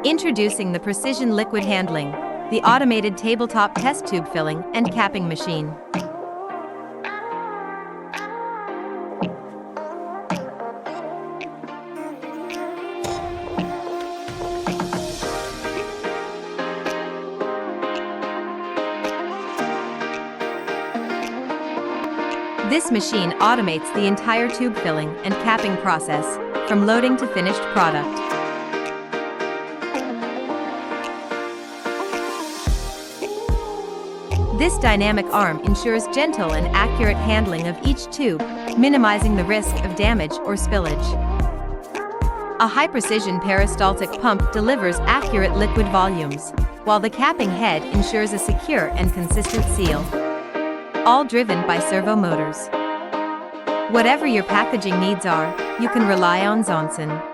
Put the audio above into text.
Introducing the Precision Liquid Handling, the automated tabletop test tube filling and capping machine. This machine automates the entire tube filling and capping process, from loading to finished product. This dynamic arm ensures gentle and accurate handling of each tube, minimizing the risk of damage or spillage. A high-precision peristaltic pump delivers accurate liquid volumes, while the capping head ensures a secure and consistent seal. All driven by servo motors. Whatever your packaging needs are, you can rely on Zonesun.